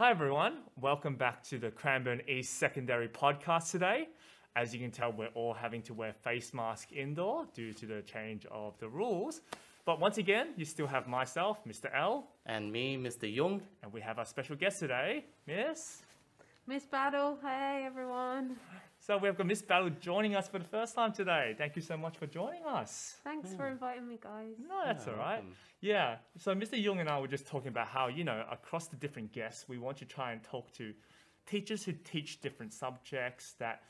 Hi everyone, welcome back to the Cranbourne East Secondary Podcast today. As you can tell, we're all having to wear face masks indoor due to the change of the rules. But once again, you still have myself, Mr. L. And me, Mr. Young. And we have our special guest today, Miss Battle. Hey everyone. So we've got Miss Battle joining us for the first time today. Thank you so much for joining us. Thanks for inviting me, guys. No, that's all right. Welcome. Yeah, so Mr. Young and I were just talking about how, across the different guests, we want to try and talk to teachers who teach different subjects that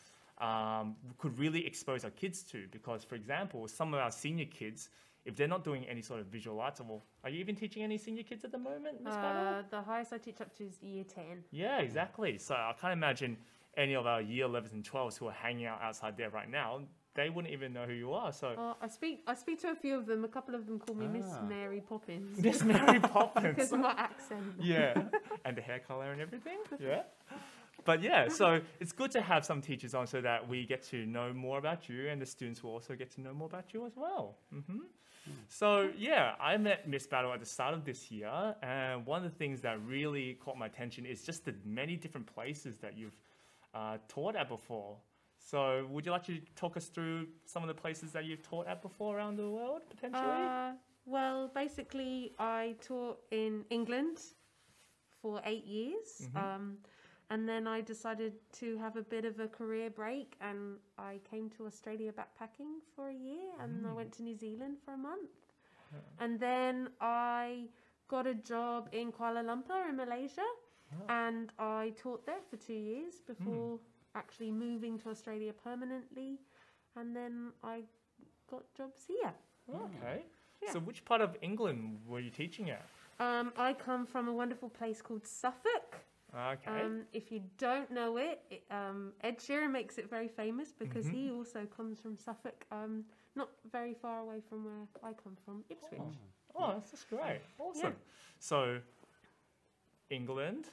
could really expose our kids to. Because, for example, some of our senior kids, if they're not doing any sort of visual arts, are you even teaching any senior kids at the moment, Miss Battle? The highest I teach up to is year 10. Yeah, exactly. So I can't imagine any of our year 11s and 12s who are hanging out outside there right now, they wouldn't even know who you are. So I speak to a few of them. A couple of them call me Miss Mary Poppins. Miss Mary Poppins. Because of my accent. Yeah, and the hair color and everything. Yeah. But yeah, so it's good to have some teachers on so that we get to know more about you and the students will also get to know more about you as well. So yeah, I met Miss Battle at the start of this year, and one of the things that really caught my attention is just the many different places that you've taught at before. So would you like to talk us through some of the places that you've taught at before around the world, potentially? Well, basically, I taught in England for 8 years. And then I decided to have a bit of a career break, and I came to Australia backpacking for a year, and I went to New Zealand for a month. And then I got a job in Kuala Lumpur in Malaysia, and I taught there for 2 years before actually moving to Australia permanently, and then I got jobs here. Okay. Yeah. So which part of England were you teaching at? I come from a wonderful place called Suffolk. Okay. If you don't know it, Ed Sheeran makes it very famous because he also comes from Suffolk, not very far away from where I come from, Ipswich. Oh, that's great. Awesome. Yeah. So, England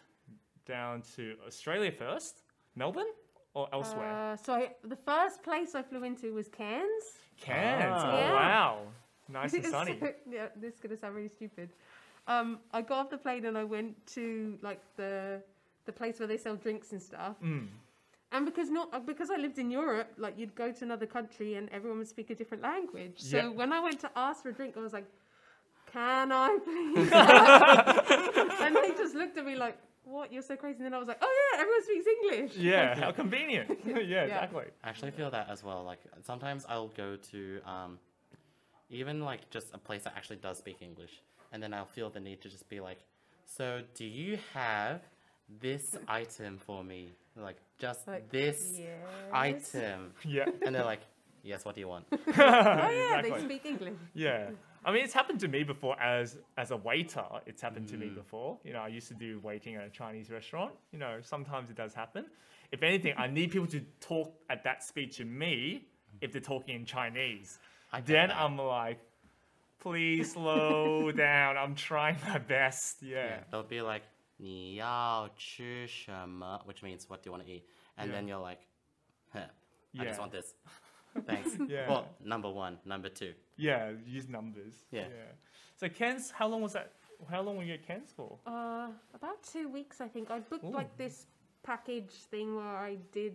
down to Australia first, Melbourne or elsewhere? The first place I flew into was Cairns. Cairns. Oh, Yeah. wow. Nice and sunny. Yeah, this is going to sound really stupid. I got off the plane and I went to like the place where they sell drinks and stuff. And because I lived in Europe, like you'd go to another country and everyone would speak a different language. So when I went to ask for a drink, I was like, "Can I please?" And they just looked at me like, "What? You're so crazy." And then I was like, "Oh yeah, everyone speaks English." Yeah, how convenient. Yeah, exactly. I actually feel that as well. Like sometimes I'll go to even like just a place that actually does speak English, and then I'll feel the need to just be like, "So do you have this item for me? Like just like, this item?" Yeah. And they're like, "Yes, what do you want?" Oh yeah, Exactly. they speak English. Yeah. I mean, it's happened to me before as a waiter. It's happened to me before. I used to do waiting at a Chinese restaurant. Sometimes it does happen. If anything, I need people to talk at that speed to me if they're talking in Chinese. Then I'm like, please slow down. I'm trying my best. Yeah. They'll be like, 你要吃什么? Which means, what do you want to eat? And then you're like, I just want this. Thanks. Yeah. Well, number one, number two. Yeah, use numbers. Yeah. So Cairns, how long was that? How long were you at Cairns for? About 2 weeks, I think. I booked like this package thing where I did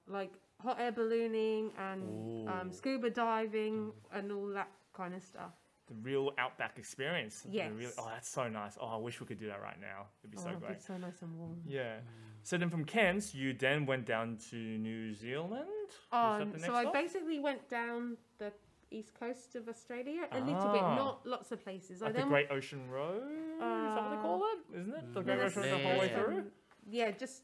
like hot air ballooning and scuba diving and all that kind of stuff. The real outback experience. Yes. That's so nice. Oh, I wish we could do that right now. It'd be so great. It'd be so nice and warm. Yeah. So then from Cairns, you then went down to New Zealand? So I basically went down the east coast of Australia a little bit, not lots of places. Like the Great Ocean Road? Is that what they call it? Isn't it? The Great Ocean Road the whole way through? Yeah, just...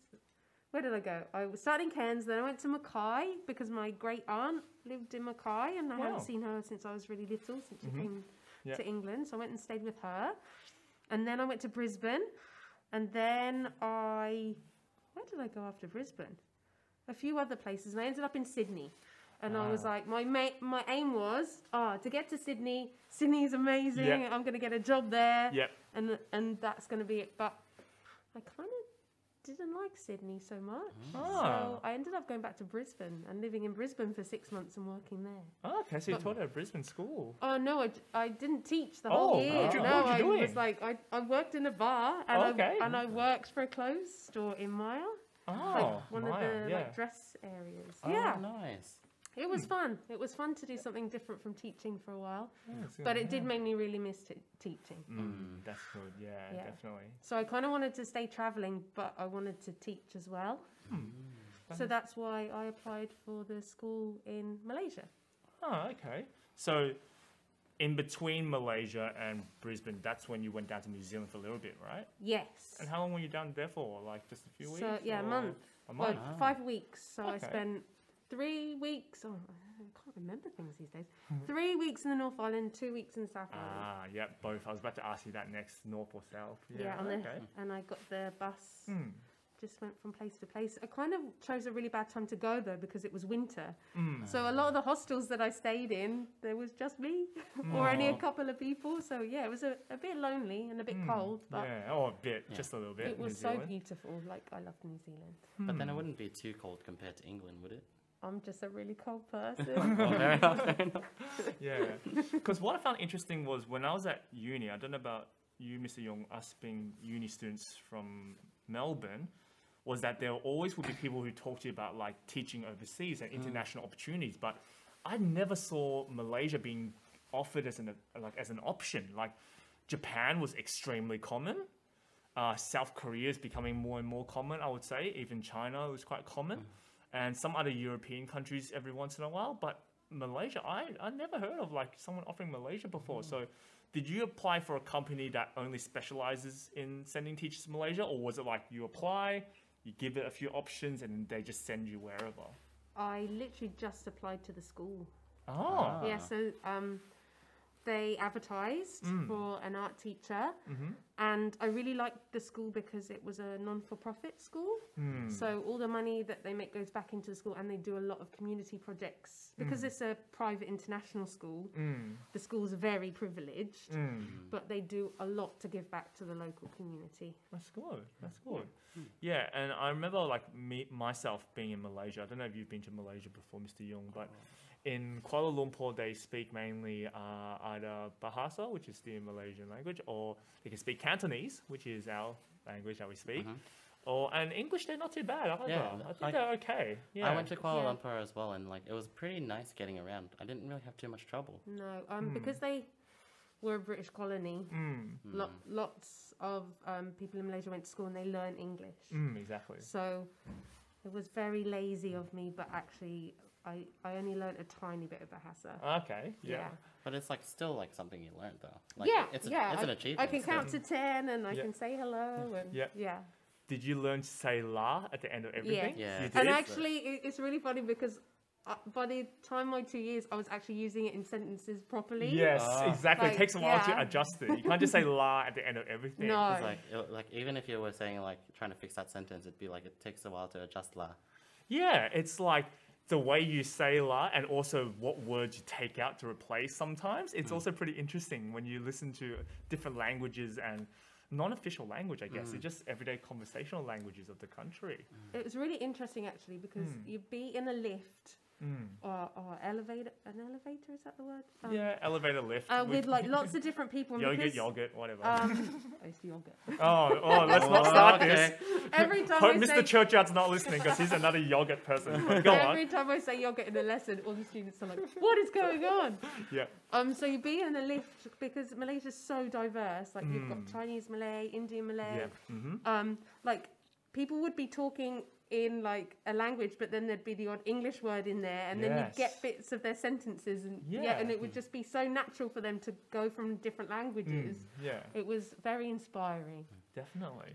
Where did I go? I was starting Cairns, then I went to Mackay because my great aunt lived in Mackay and I haven't seen her since I was really little, since she came to England. So I went and stayed with her. And then I went to Brisbane. And then where did I go after Brisbane? A few other places. And I ended up in Sydney. And I was like, my aim was, to get to Sydney. Sydney is amazing. Yep. I'm going to get a job there. Yep. And that's going to be it. But I kind of didn't like Sydney so much. Ah. So I ended up going back to Brisbane and living in Brisbane for 6 months and working there. Oh, okay, so you taught at a Brisbane school. Oh no, I didn't teach the whole year. What No, were you I doing? was like I worked in a bar and I worked for a clothes store in Maya, Oh, one Maya, of the yeah. like dress areas. Oh, Yeah, nice. it was fun. It was fun to do something different from teaching for a while, Yeah, it's but good, it did yeah. make me really miss teaching. That's good, yeah, Yeah. definitely. So I kind of wanted to stay traveling, but I wanted to teach as well. So that's why I applied for the school in Malaysia. Oh, okay. So in between Malaysia and Brisbane, that's when you went down to New Zealand for a little bit, right? Yes. And how long were you down there for? Like just a few weeks? So yeah, a or- month. A Well, month? 5 weeks. So I Okay. spent 3 weeks. Oh, I can't remember things these days. 3 weeks in the North Island, 2 weeks in the South Island. Ah, yeah, both. I was about to ask you that next, north or south. Yeah, okay. and I got the bus. Mm. Just went from place to place. I kind of chose a really bad time to go though because it was winter. Mm. So a lot of the hostels that I stayed in, there was just me or only a couple of people. So yeah, it was a bit lonely and a bit cold, but Yeah, oh, a bit, just a little bit. it was New so Zealand. beautiful. Like I loved New Zealand. But then it wouldn't be too cold compared to England, would it? I'm just a really cold person. Oh, fair enough, fair enough. Yeah, because what I found interesting was when I was at uni, I don't know about you, Mr. Young, us being uni students from Melbourne, was that there always would be people who talk to you about like teaching overseas and international opportunities, but I never saw Malaysia being offered as an option. Like Japan was extremely common. South Korea is becoming more and more common, I would say. Even China was quite common. And some other European countries every once in a while. But Malaysia, I never heard of like someone offering Malaysia before. So did you apply for a company that only specializes in sending teachers to Malaysia? Or was it like you apply, you give it a few options, and they just send you wherever? I literally just applied to the school. Oh. Yeah, so they advertised for an art teacher, and I really liked the school because it was a non-for-profit school. So all the money that they make goes back into the school, and they do a lot of community projects. Because it's a private international school, the school's very privileged, but they do a lot to give back to the local community. That's good. That's good. Yeah, and I remember like myself being in Malaysia. I don't know if you've been to Malaysia before, Mr. Young, but in Kuala Lumpur they speak mainly either Bahasa, which is the Malaysian language, or they can speak Cantonese, which is our language that we speak. And English, they're not too bad either. Yeah, I think they're okay. Yeah. I went to Kuala Yeah. Lumpur as well, and like it was pretty nice getting around. I didn't really have too much trouble. No, because they were a British colony, lots of people in Malaysia went to school and they learned English. Exactly. So it was very lazy of me, but actually I only learned a tiny bit of Bahasa. Okay. Yeah. But it's like still like something you learned though. Like, it's an achievement. I can still. count to 10 and I Yeah. can say hello and Yeah. Did you learn to say la at the end of everything? Yeah. You did? And actually, it's really funny because by the time my 2 years, I was actually using it in sentences properly. Yes, exactly. Like, it takes a while to yeah. adjust it. You can't just say la at the end of everything. No. It's like even if you were saying like trying to fix that sentence, it'd be like it takes a while to adjust la. Yeah, it's like the way you say la and also what words you take out to replace sometimes. It's also pretty interesting when you listen to different languages and non-official language, I guess. It's just everyday conversational languages of the country. It was really interesting actually because you'd be in a lift or elevator. An elevator, is that the word? Yeah, elevator lift. With like lots of different people. and because, yogurt, whatever. It's yogurt. Let's not start okay. this. Every time Hope I Mr. say Churchyard's not listening because he's another yogurt person. But go on. every time I say yogurt in a lesson, all the students are like, "What is going on?" Yeah. So you'd be in a lift because Malaysia's so diverse. Like you've got Chinese Malay, Indian Malay. Yeah. Like people would be talking in like a language, but then there'd be the odd English word in there, and then you'd Yes. get bits of their sentences, and Yeah. and it would just be so natural for them to go from different languages. Yeah. It was very inspiring. Definitely.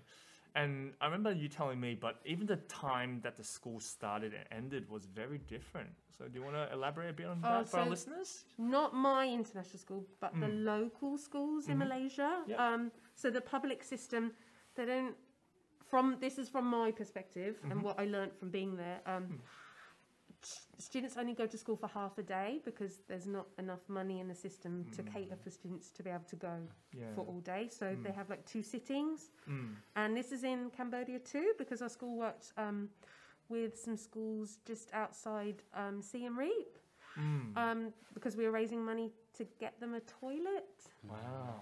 And I remember you telling me, but even the time that the school started and ended was very different. So do you want to elaborate a bit on that for our so- listeners? Not my international school, but the local schools in Malaysia. Yeah. So the public system, they don't. This is from my perspective and what I learnt from being there. students only go to school for half a day because there's not enough money in the system to cater for students to be able to go for all day. So they have like 2 sittings. And this is in Cambodia too, because our school worked with some schools just outside Siem Reap. Because we were raising money to get them a toilet. Wow.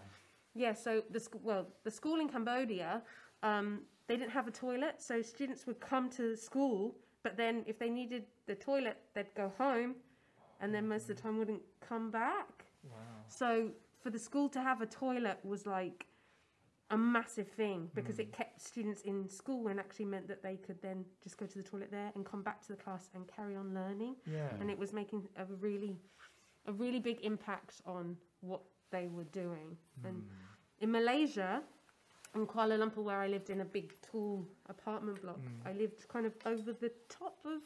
Yeah, so the school in Cambodia, they didn't have a toilet, so students would come to school, but then if they needed the toilet, they'd go home, and then most of the time wouldn't come back. Wow. So for the school to have a toilet was like a massive thing, because it kept students in school and actually meant that they could then just go to the toilet there and come back to the class and carry on learning. Yeah. And it was making a really big impact on what they were doing. And in Malaysia, in Kuala Lumpur, where I lived in a big, tall apartment block, I lived kind of over the top of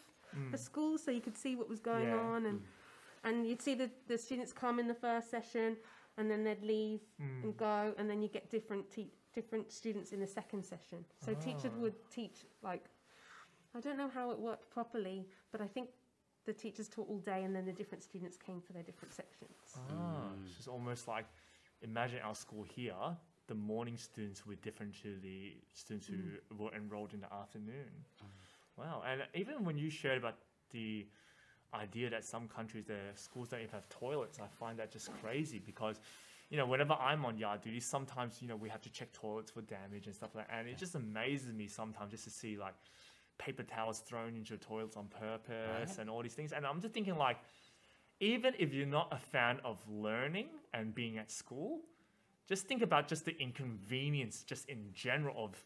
the school, so you could see what was going on, and you'd see the students come in the first session, and then they'd leave and go, and then you get different students in the second session. So teachers would teach, like, I don't know how it worked properly, but I think the teachers taught all day, and then the different students came for their different sections. It's just almost like, imagine our school here, the morning students were different to the students who were enrolled in the afternoon. Wow. And even when you shared about the idea that some countries, their schools don't even have toilets, I find that just crazy, because, you know, whenever I'm on yard duty, sometimes, you know, we have to check toilets for damage and stuff like that. And it just amazes me sometimes just to see, like, paper towels thrown into toilets on purpose and all these things. And I'm just thinking, like, even if you're not a fan of learning and being at school, just think about just the inconvenience just in general of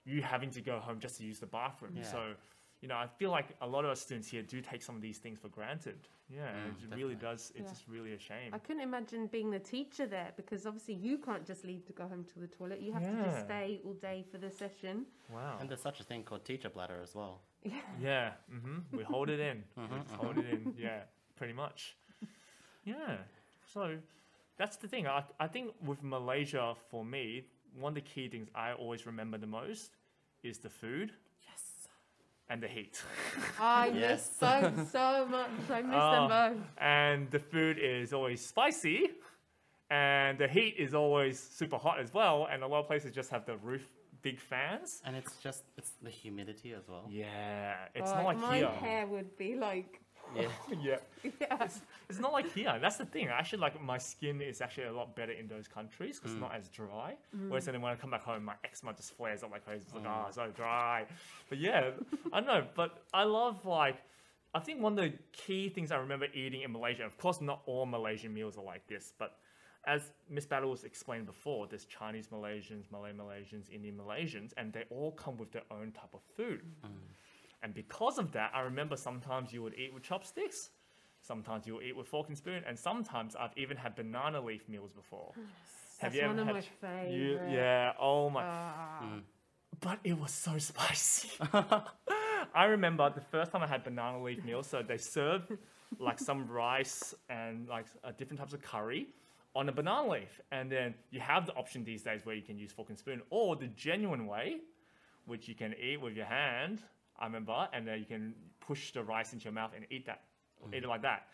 you having to go home just to use the bathroom. So, you know, I feel like a lot of our students here do take some of these things for granted. Yeah, it really does. It's just really a shame. I couldn't imagine being the teacher there, because obviously you can't just leave to go home to the toilet. You have to just stay all day for the session. Wow. And there's such a thing called teacher bladder as well. Yeah. We hold it in. Hold it in. Yeah, pretty much. Yeah. So that's the thing. I think with Malaysia, for me, one of the key things I always remember the most is the food. And the heat. I miss so much. I miss them both. And the food is always spicy, and the heat is always super hot as well. And a lot of places just have the big fans. And it's the humidity as well. Yeah, it's not like my here. My hair would be like... Yeah. It's not like here. That's the thing. Actually, like, my skin is actually a lot better in those countries because it's not as dry. Whereas then when I come back home, my eczema just flares up like crazy. It's like, so dry. But yeah, I don't know. But I love, like, I think one of the key things I remember eating in Malaysia, of course, not all Malaysian meals are like this, but as Miss Battles explained before, there's Chinese Malaysians, Malay Malaysians, Indian Malaysians, and they all come with their own type of food. And because of that, I remember sometimes you would eat with chopsticks, sometimes you would eat with fork and spoon, and sometimes I've even had banana leaf meals before. That's one of my favorites. Yeah, oh my. But it was so spicy. I remember the first time I had banana leaf meals, so they served like some rice and like different types of curry on a banana leaf. And then you have the option these days where you can use fork and spoon, or the genuine way, which you can eat with your hand, I remember, and then you can push the rice into your mouth and eat it like that.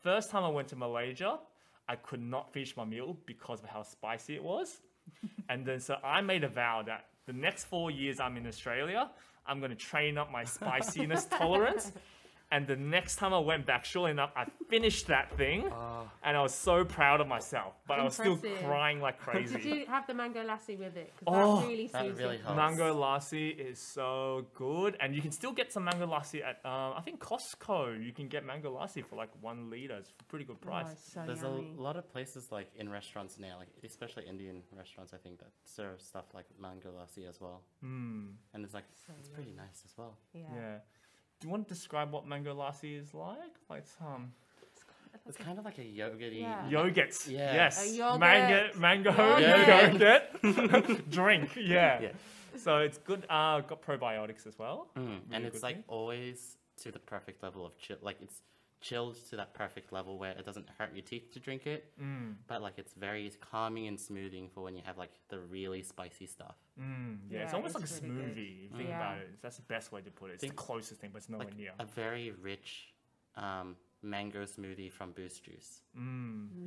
First time I went to Malaysia, I could not finish my meal because of how spicy it was. And then so I made a vow that the next 4 years I'm in Australia, I'm going to train up my spiciness tolerance. And the next time I went back, sure enough, I finished that thing, and I was so proud of myself. But I was still crying like crazy. Did you have the mango lassi with it? Because that really helps. Mango lassi is so good, and you can still get some mango lassi at I think Costco. You can get mango lassi for like 1 liter. It's a pretty good price. There's a lot of places like in restaurants now, like especially Indian restaurants, I think, that serve stuff like mango lassi as well. And it's like it's pretty nice as well. Yeah. Do you want to describe what mango lassi is like? Like some... It's kind of like a yogurty... Yogurt. Yeah. Yes. A yogurt. Mango yogurt. Drink. Yeah. So it's good. Got probiotics as well. Really, and it's like always to the perfect level of chill. Like it's chilled to that perfect level where it doesn't hurt your teeth to drink it. But like it's very calming and smoothing for when you have like the really spicy stuff. Yeah, it's almost like a really smoothie. If you think about it. That's the best way to put it. It's the closest thing, but it's nowhere near. A very rich mango smoothie from Boost Juice.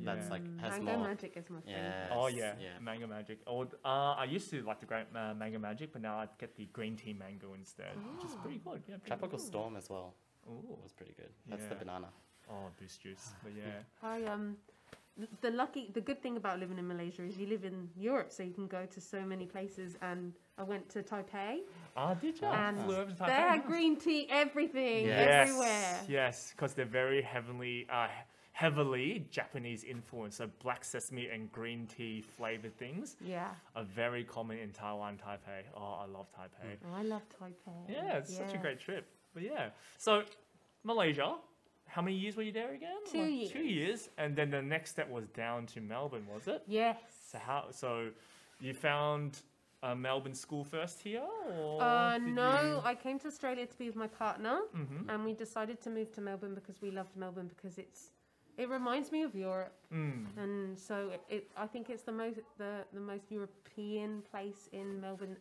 That's like has Mango more. Magic is my favorite. Yes, Oh yeah, yeah. mango magic. Or I used to like the great mango magic, but now I get the green tea mango instead, which is pretty good. Yeah, pretty Tropical Storm as well. Ooh. Was pretty good. That's the Yeah. banana. Oh, Boost Juice. But yeah. The good thing about living in Malaysia is you live in Europe, so you can go to so many places. And I went to Taipei, Did you? and Flew over to they Taipei? had Nice. green tea, everything, Yes. everywhere. Yes, because they're very heavily Japanese influenced. So black sesame and green tea flavored things Yeah. are very common in Taiwan, Taipei. Oh, I love Taipei. Oh, I love Taipei. Yeah, it's such a great trip. But yeah, so Malaysia, how many years were you there again? 2 years. 2 years, and then the next step was down to Melbourne, was it? Yes. So you found a Melbourne school first here, or did No, you- I came to Australia to be with my partner, and we decided to move to Melbourne because we loved Melbourne because it reminds me of Europe, and so I think it's the most European place in Melbourne,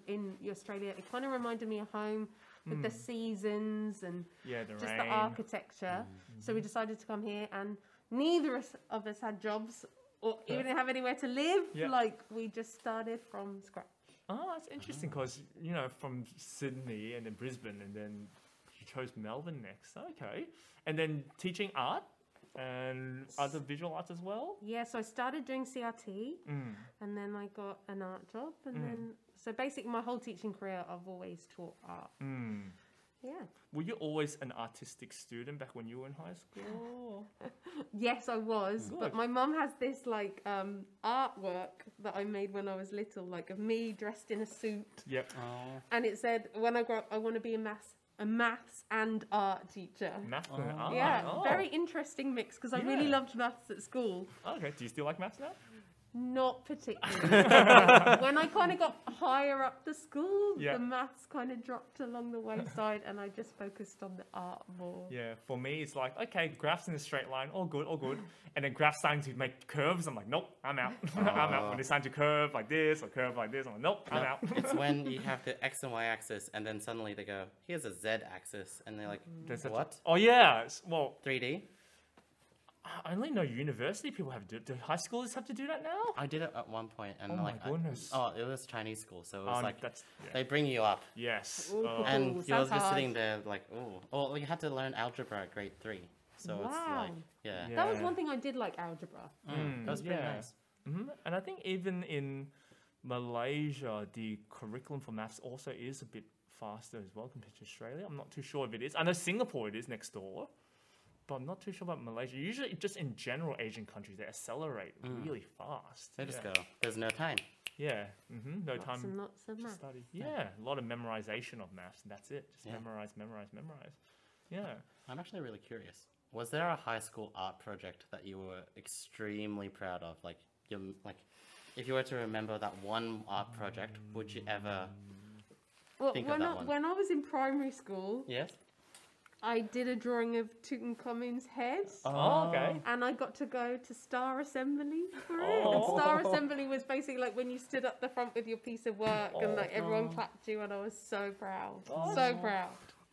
in Australia. It kind of reminded me of home with the seasons and Yeah, the just rain. the architecture. So we decided to come here, and neither of us had jobs or even have anywhere to live. Yeah. Like we just started from scratch. Oh, that's interesting because, from Sydney and then Brisbane and then you chose Melbourne next. Okay. And then teaching art and other visual arts as well? Yeah, so I started doing CRT, and then I got an art job, and then so basically my whole teaching career I've always taught art. Yeah. Were you always an artistic student back when you were in high school? Yes, I was, Good. but my mum has this artwork that I made when I was little, like of me dressed in a suit, Yep. Oh. and it said, "When I grow up, I want to be a maths and art teacher." Maths and art. Yeah, Oh. very interesting mix because I really Yeah. loved maths at school. Okay. Do you still like maths now? Not particularly. When I kind of got higher up the school, Yeah. the maths kind of dropped along the wayside, and I just focused on the art more. Yeah, for me, it's like, okay, graphs in a straight line, all good, all good. And then graphs starting to make curves, I'm like, nope, I'm out. I'm out. When they start to curve like this or curve like this, I'm like, nope, I'm No, out. it's when you have the X and Y axis, and then suddenly they go, here's a Z axis, and they're like, There's such a- what? Oh, yeah. Well, 3D? I only know university people have to do high schoolers have to do that now? I did it at one point, and Oh my like, goodness. it was Chinese school, so it was like, that's, they bring you up, yes. Ooh, Oh. cool. and you're sounds just hard. sitting there like, oh, well, you had to learn algebra at grade 3, so it's Wow. like, yeah. Yeah. That was one thing I did like algebra. That was pretty yeah. nice. And I think even in Malaysia, the curriculum for maths also is a bit faster as well compared to Australia. I'm not too sure if it is. I know Singapore it is next door, but I'm not too sure about Malaysia. Usually, just in general, Asian countries, they accelerate really fast. They just yeah. go, there's no time. Yeah, no Lots time and lots of to maths. study. Yeah, a lot of memorization of maths, and that's it. Just Yeah. memorize. Yeah. I'm actually really curious. Was there a high school art project that you were extremely proud of? Like, if you were to remember that one art project, would you ever? Well, Think of that one. when I was in primary school, Yes. I did a drawing of Tutankhamun's head. Oh, okay. And I got to go to Star Assembly for it. And Star Assembly was basically like when you stood up the front with your piece of work and like everyone clapped you, and I was so proud. So proud.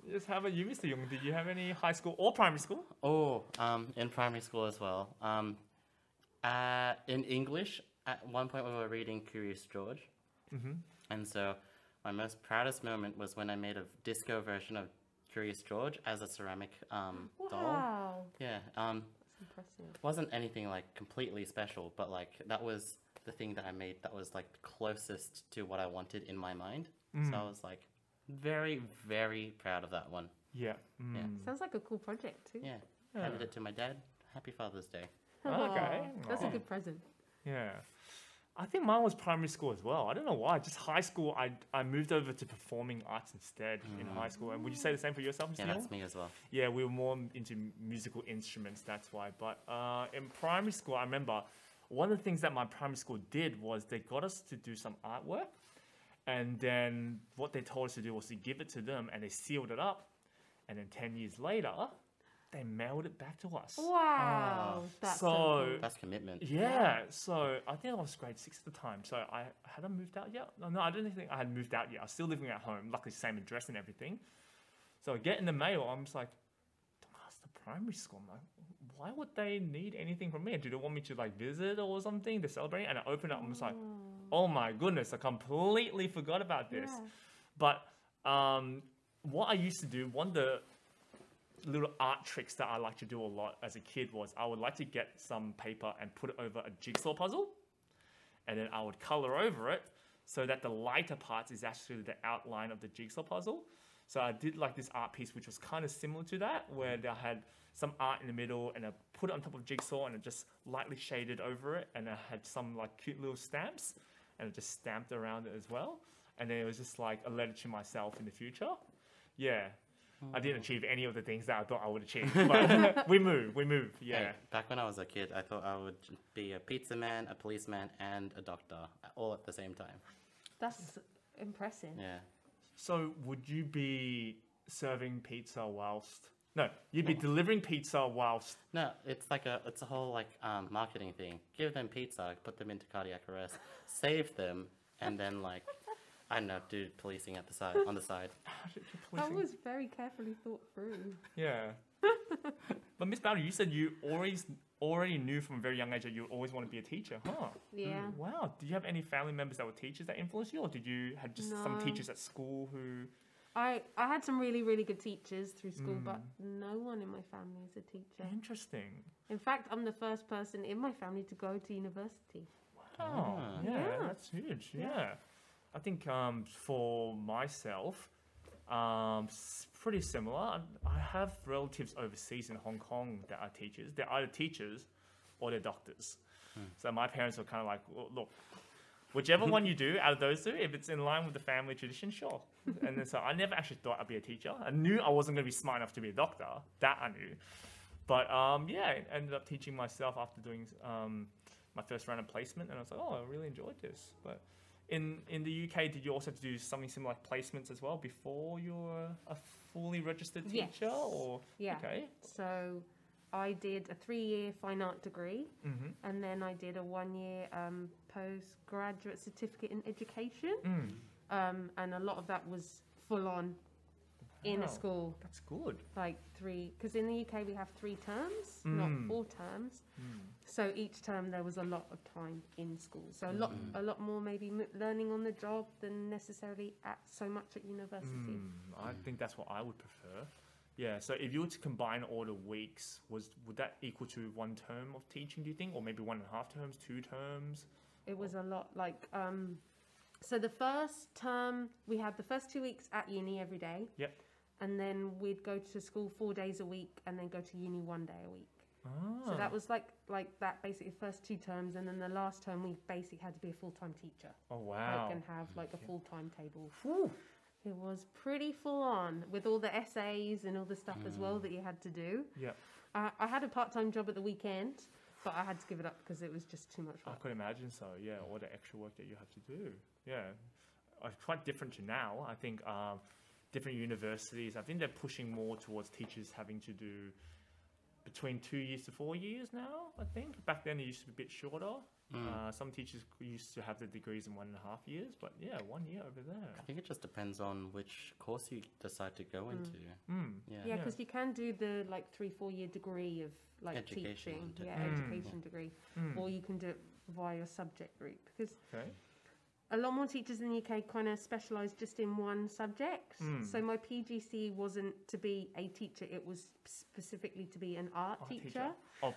Just how about you, Mr. Young? Did you have any high school or primary school? Oh, in primary school as well. In English, at one point we were reading Curious George, and so my most proudest moment was when I made a disco version of Curious George as a ceramic doll. Wow. Yeah. That's impressive. Wasn't anything like completely special, but like that was the thing that I made that was like closest to what I wanted in my mind. So I was like very, very proud of that one. Yeah. Yeah. Sounds like a cool project too. Yeah. Handed it to my dad. Happy Father's Day. Okay. Aw, that's a good present. Yeah. I think mine was primary school as well. I don't know why. Just high school, I moved over to performing arts instead in high school. And would you say the same for yourself, Mr. Yeah, Young? that's me as well. Yeah, we were more into musical instruments, that's why. But in primary school, I remember one of the things that my primary school did was they got us to do some artwork. And then what they told us to do was to give it to them, and they sealed it up. And then 10 years later, they mailed it back to us. Wow. That's So- cool. That's commitment. Yeah, so I think I was grade 6 at the time. So I hadn't moved out yet. No, I don't think I had moved out yet. I was still living at home, luckily same address and everything. So I get in the mail, I'm just like, don't ask the primary school. I'm like, why would they need anything from me? Do they want me to like visit or something to celebrate? And I opened up and was like, oh my goodness, I completely forgot about this. Yeah. But what I used to do, one of the little art tricks that I like to do a lot as a kid was I would like to get some paper and put it over a jigsaw puzzle, and then I would color over it so that the lighter parts is actually the outline of the jigsaw puzzle. So I did like this art piece which was kind of similar to that, where I had some art in the middle and I put it on top of jigsaw and I just lightly shaded over it, and I had some like cute little stamps and I just stamped around it as well. And then it was just like a letter to myself in the future. Yeah. I didn't achieve any of the things that I thought I would achieve, but we move, yeah. Hey, back when I was a kid, I thought I would be a pizza man, a policeman, and a doctor, all at the same time. That's impressive. Yeah. So would you be serving pizza whilst... No, you'd be delivering pizza whilst... No, it's a whole like marketing thing. Give them pizza, put them into cardiac arrest, save them, and then like, I don't know, do policing on the side. That was very carefully thought through. Yeah. But Miss Bowder, you said you already knew from a very young age that you always want to be a teacher, huh? Yeah. Wow. Did you have any family members that were teachers that influenced you, or did you have just some No. teachers at school who... I had some really, really good teachers through school, but no one in my family is a teacher. Interesting. In fact, I'm the first person in my family to go to university. Oh, yeah, Yeah. that's huge. Yeah. I think for myself, pretty similar. I have relatives overseas in Hong Kong that are teachers. They're either teachers or they're doctors. So my parents were kind of like, well, look, whichever one you do out of those two, if it's in line with the family tradition, sure. And then so I never actually thought I'd be a teacher. I knew I wasn't going to be smart enough to be a doctor. That I knew. But yeah, I ended up teaching myself after doing my first round of placement, and I was like, oh, I really enjoyed this. But in the UK, did you also have to do something similar like placements as well before you were a fully registered teacher? Yes. Or Yeah. okay. So I did a 3-year fine art degree, and then I did a 1-year postgraduate certificate in education. And a lot of that was full on in Wow. a school, That's good. like 3, because in the UK we have 3 terms, not 4 terms. So each term there was a lot of time in school. So a lot more maybe learning on the job than necessarily so much at university. I think that's what I would prefer. Yeah, so if you were to combine all the weeks, would that equal to 1 term of teaching, do you think? Or maybe 1.5 terms, 2 terms? It was a lot like, so the first term, we had the first 2 weeks at uni every day. Yep. And then we'd go to school 4 days a week and then go to uni 1 day a week. So that was like that basically the first 2 terms. And then the last term, we basically had to be a full-time teacher. Oh, wow. Like, and have like a full-time table. Whew. It was pretty full on with all the essays and all the stuff as well that you had to do. Yep. I had a part-time job at the weekend, but I had to give it up because it was just too much I work. could imagine so, yeah, all the extra work that you have to do. Yeah, quite different to now. I think different universities, I think they're pushing more towards teachers having to do between 2 years to 4 years now, I think. Back then it used to be a bit shorter. Some teachers used to have the degrees in 1.5 years, but yeah, 1 year over there. I think it just depends on which course you decide to go into. Yeah, because you can do the like 3-4 year degree of like Education teaching, degree. education degree, or you can do it via your subject route. Because Okay. a lot more teachers in the UK kind of specialise just in one subject. So my PGC wasn't to be a teacher; it was specifically to be an art teacher. Of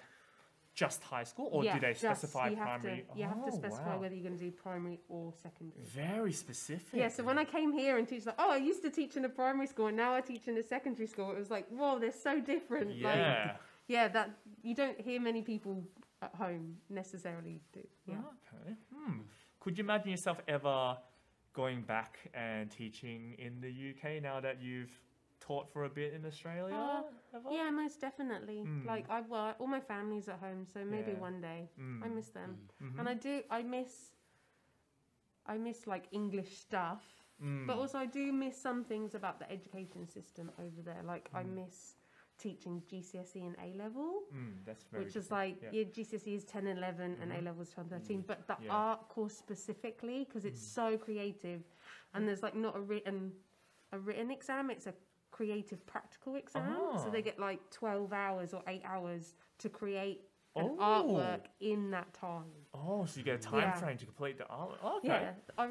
just high school, or do they specify primary? You have to specify wow. whether you're going to do primary or secondary. Very specific. Yeah, so when I came here and teach, like, oh, I used to teach in a primary school and now I teach in a secondary school, it was like, whoa, they're so different. Yeah. Like, yeah, that you don't hear many people at home necessarily do. Yeah. Okay. Could you imagine yourself ever going back and teaching in the UK now that you've taught for a bit in Australia? Ever? Yeah, most definitely. Like all my family's at home, so maybe Yeah. one day. I miss them, and I miss like English stuff, but also I do miss some things about the education system over there. Like I miss teaching GCSE and A level, That's very which is different. like your GCSE is 10 and 11 and A level is 12 and 13, but the Yeah. art course specifically, because it's so creative, and there's like not a written exam, it's a creative practical exam. So Ah. they get like 12 hours or 8 hours to create an Oh. artwork in that time. Oh, so you get a time Yeah. frame to complete the art. Oh, okay. Yeah, I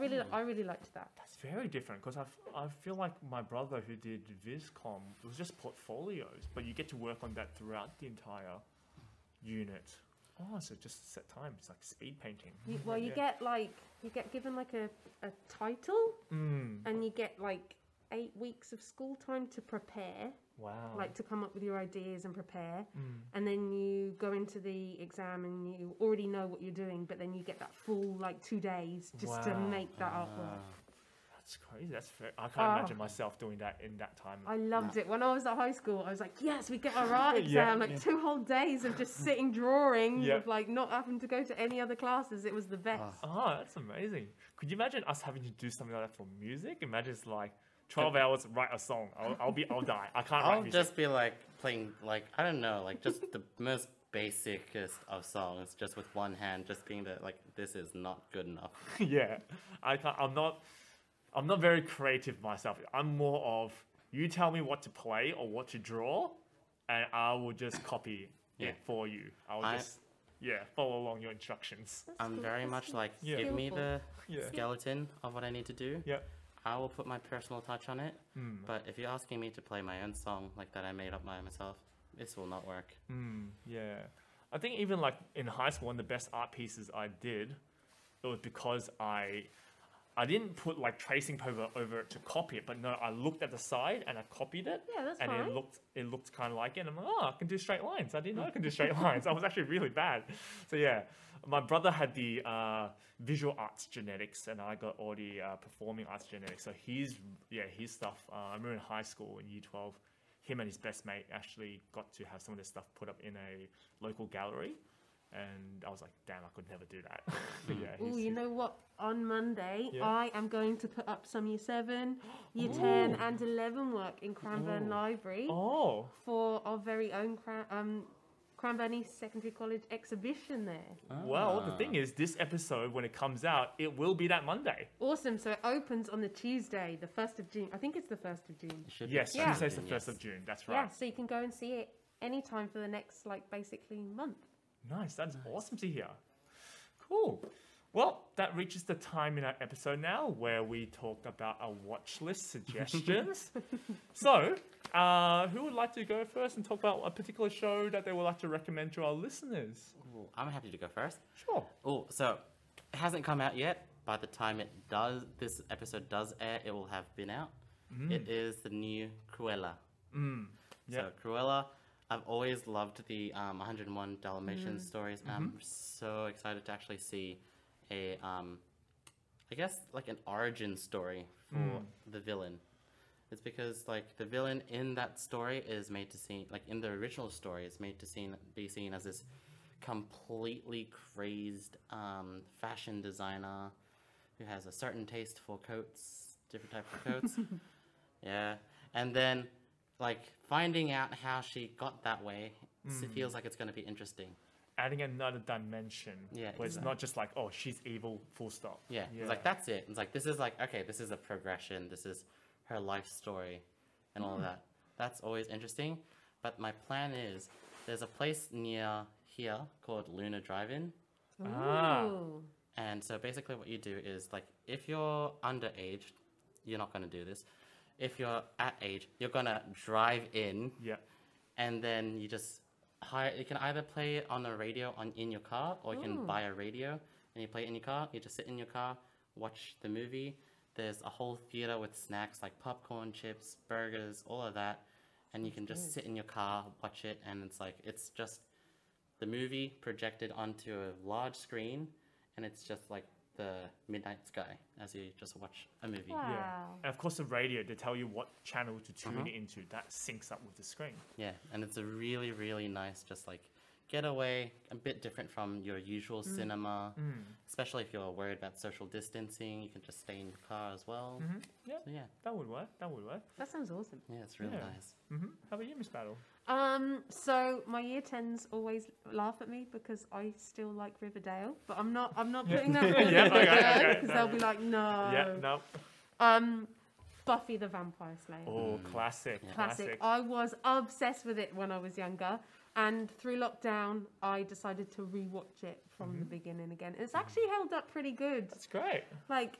really liked that. That's very different because I feel like my brother who did Viscom, it was just portfolios, but you get to work on that throughout the entire unit. Oh, so just set time. It's like speed painting. You Yeah. get given like a title, Mm. and you get like 8 weeks of school time to prepare, Wow. like to come up with your ideas and prepare. Mm. And then you go into the exam and you already know what you're doing, but then you get that full like 2 days just to Wow. make that artwork. That's crazy. That's fair. I can't Oh. imagine myself doing that in that time. I loved it. When I was at high school, I was like, yes, we get our art exam. Yeah, like 2 whole days of just sitting drawing Yeah. with like not having to go to any other classes. It was the best. Oh, that's amazing. Could you imagine us having to do something like that for music? Imagine it's like 12 hours, write a song. I'll die. I can't write I'll music. just be like playing like I don't know, like just the most basicest of songs, just with one hand, just being the like this is not good enough. Yeah, I can't. I'm not very creative myself. I'm more of you tell me what to play or what to draw, and I will just copy Yeah. it for you. I'll I- just follow along your instructions. That's I'm cool. very That's much like Yeah. give me the Yeah. skeleton of what I need to do. Yeah. I will put my personal touch on it. Mm. But if you're asking me to play my own song like that I made up by myself, this will not work. Yeah. I think even like in high school, one of the best art pieces I did, it was because I didn't put like tracing paper over it to copy it, but no, I looked at the side and I copied it. Yeah, that's and fine. it looked kind of like it. And I'm like, oh, I can do straight lines. I didn't know I can do straight lines. I was actually really bad. So yeah, my brother had the visual arts genetics, and I got all the performing arts genetics. So his stuff. I remember in high school in year 12, him and his best mate actually got to have some of this stuff put up in a local gallery. And I was like, damn, I could never do that. But yeah, Oh, you know what? On Monday, Yeah. I am going to put up some year 7, year 10, and 11 work in Cranbourne Library Oh, for our very own Cranbourne East Secondary College exhibition there. well, the Ah. thing is, this episode, when it comes out, it will be that Monday. Awesome. So it opens on the Tuesday, the 1st of June. I think it's the 1st of June. It should be Yes, Yeah. Tuesday's the yes. 1st of June. That's Yeah, right. so you can go and see it anytime for the next, like, basically month. Nice. That's awesome to hear. Cool. Well, that reaches the time in our episode now where we talk about our watch list suggestions. So, who would like to go first and talk about a particular show that they would like to recommend to our listeners? Ooh, I'm happy to go first. Sure. Oh, so it hasn't come out yet. By the time this episode does air, it will have been out. It is the new Cruella. Yep. So Cruella, I've always loved the 101 Dalmatians stories, and I'm so excited to actually see a, I guess like an origin story for the villain. It's because like the villain in that story is made to seem like in the original story is made to be seen as this completely crazed fashion designer who has a certain taste for coats, different types of coats. Yeah, and then like finding out how she got that way, it feels like it's going to be interesting. Adding another dimension. Yeah, Where it's exactly. not just like, oh, she's evil, full stop. Yeah, it's like that's it. It's like this is like okay, this is a progression. This is her life story, and all of that. That's always interesting. But my plan is there's a place near here called Luna Drive-In, Ah. Ooh. and so basically what you do is like if you're underage, you're not going to do this. If you're at age, you're gonna drive in, Yeah. and then you just hire. You can either play it on a radio in your car, or you can buy a radio and you play it in your car. You just sit in your car, watch the movie. There's a whole theater with snacks like popcorn, chips, burgers, all of that, and you can just sit in your car, watch it, and it's just the movie projected onto a large screen, and it's just like the midnight sky as you just watch a movie. Wow. Yeah. And of course, the radio, they tell you what channel to tune into. That syncs up with the screen. Yeah, and it's a really, really nice, just like getaway, a bit different from your usual cinema, especially if you're worried about social distancing. You can just stay in your car as well. Yeah. So yeah, That would work. That would work. That sounds awesome. yeah, it's really Yeah. nice. How about you, Miss Battle? So my year 10s always laugh at me because I still like Riverdale, but I'm not putting that on Yeah, okay, okay, because they'll be like, no. Yeah. No. Buffy the Vampire Slayer. Oh, classic. Classic. I was obsessed with it when I was younger. And through lockdown, I decided to rewatch it from the beginning again. It's actually held up pretty good. That's great. Like,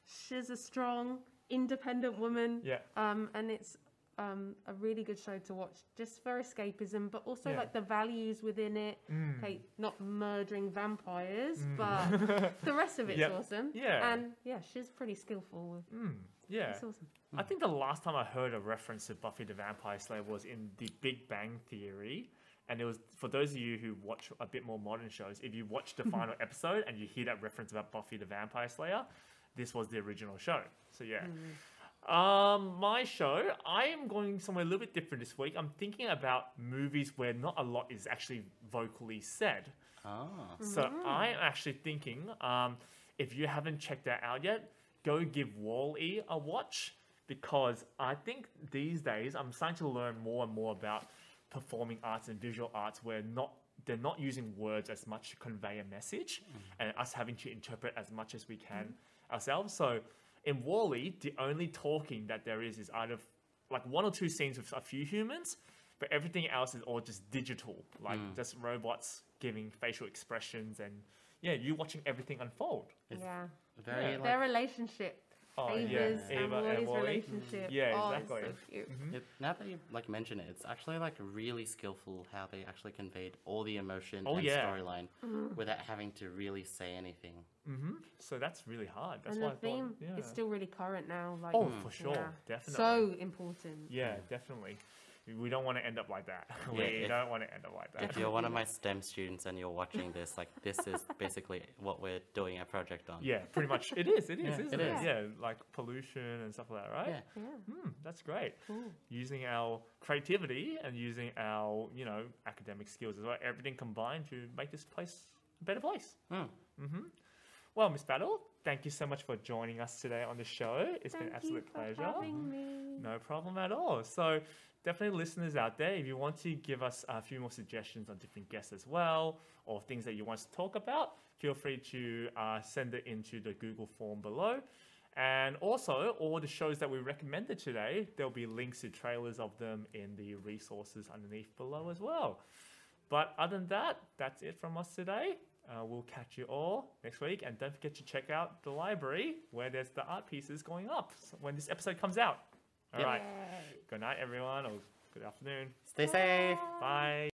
she's a strong, independent woman. Yeah. And it's a really good show to watch just for escapism, but also Yeah. like the values within it. Okay, not murdering vampires, but the rest of it's Yep. awesome. Yeah. And yeah, she's pretty skillful with Yeah. It's awesome. I think the last time I heard a reference to Buffy the Vampire Slayer was in The Big Bang Theory. And it was, for those of you who watch a bit more modern shows, if you watch the final episode and you hear that reference about Buffy the Vampire Slayer, this was the original show. So yeah. My show, I am going somewhere a little bit different this week. I'm thinking about movies where not a lot is actually vocally said. Oh. So I'm actually thinking, if you haven't checked that out yet, go give Wall-E a watch, because I think these days I'm starting to learn more and more about performing arts and visual arts where they're not using words as much to convey a message, and us having to interpret as much as we can ourselves. So in Wall-E, the only talking that there is either like one or two scenes with a few humans, but everything else is all just digital, like just robots giving facial expressions, and you watching everything unfold. Yeah. Very Yeah. like, Their relationship. Ava's and Ava and Wally's Wall-E. relationship. Yeah, Oh, exactly. it's so cute. now that you like mention it, it's actually like really skillful how they actually conveyed all the emotion Oh, and yeah. storyline without having to really say anything. So that's really hard. That's And why the I theme thought, is still really current now. Like, Oh, for sure, yeah. definitely. So important. Yeah, definitely. We don't want to end up like that. Yeah, We if- don't want to end up like that. If you're one of my STEM students and you're watching this, like this is basically what we're doing a project on. Yeah, pretty much. It is, isn't it it? is. Yeah, like pollution and stuff like that, right? Yeah. Yeah. That's great. Cool. Using our creativity and using our, academic skills as well, everything combined to make this place a better place. Well, Miss Battle, thank you so much for joining us today on the show. It's been an Thank you absolute for pleasure. having me. No problem at all. So definitely listeners out there, if you want to give us a few more suggestions on different guests as well, or things that you want us to talk about, feel free to send it into the Google form below. And also, all the shows that we recommended today, there'll be links to trailers of them in the resources underneath below as well. But other than that, that's it from us today. We'll catch you all next week. And don't forget to check out the library where there's the art pieces going up when this episode comes out. All right. Good night, everyone, or good afternoon. Stay safe. Bye.